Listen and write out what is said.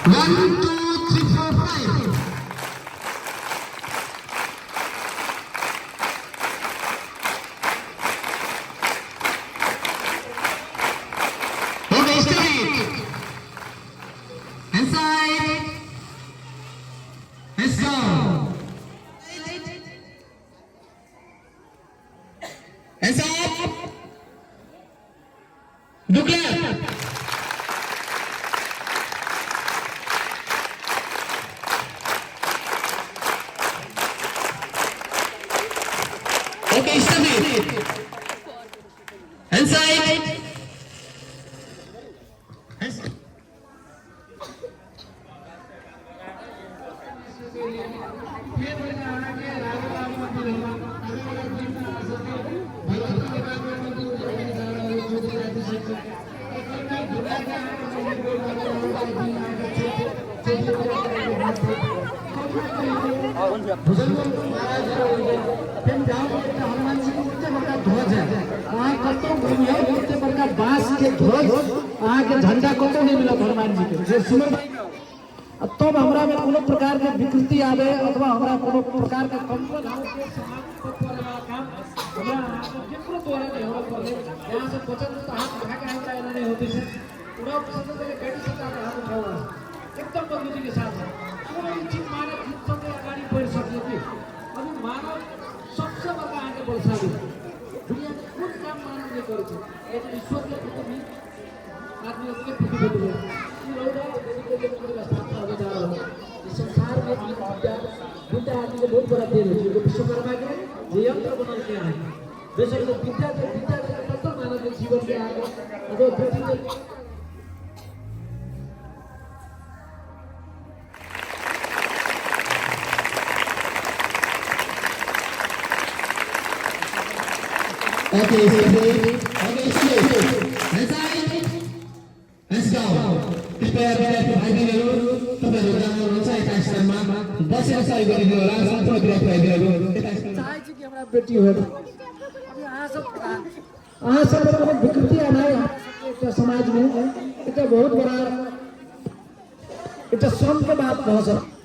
1, 2, 3, 4, 5. Okay, straight. Inside. Let's go. Hands up. Do clap. Okay, stop it. Inside. बांस के ध्वज वहाँ के झंडा कतो नहीं मिला हनुमान जी के तब हमरा में कोनो प्रकार के विकृति आवे अथवा हमरा कोनो प्रकार के कंपन जितना द्वारा नहीं हो पाले यहाँ से बचत तो हाथ उठा के आएगा नहीं होती से पूरा पसंद है बेटी से का हाथ उठावा एकदम बंदूकी के साथ पूरा चीज मानव हित से आगे बढ़ सकती थी अभी मानव सबसे बड़ा आगे बढ़ सकती दुनिया में कुछ काम मानव नहीं करते लेकिन ईश्वर के प्रति भी आदमी उसके प्रति बदल गया ये लोग के स्थापना हो जा रहा है इस संसार में विद्या आदमी को बहुत बड़ा देन है जो विश्वकर्मा के यंत्र बना के आए बेशक विद्या तो मानव के जीवन के आगे अगर पृथ्वी Okay, let's go. Prepare for fighting dulu. Terus jangan lupa kita sama. बस ऐसा ही करेंगे और आसान तो ग्रुप है इधर चाहे जी की हमारा बेटी हो अभी यहाँ सब बहुत विकृति आना है समाज में इतना बहुत बड़ा इतना श्रम के बात बहुत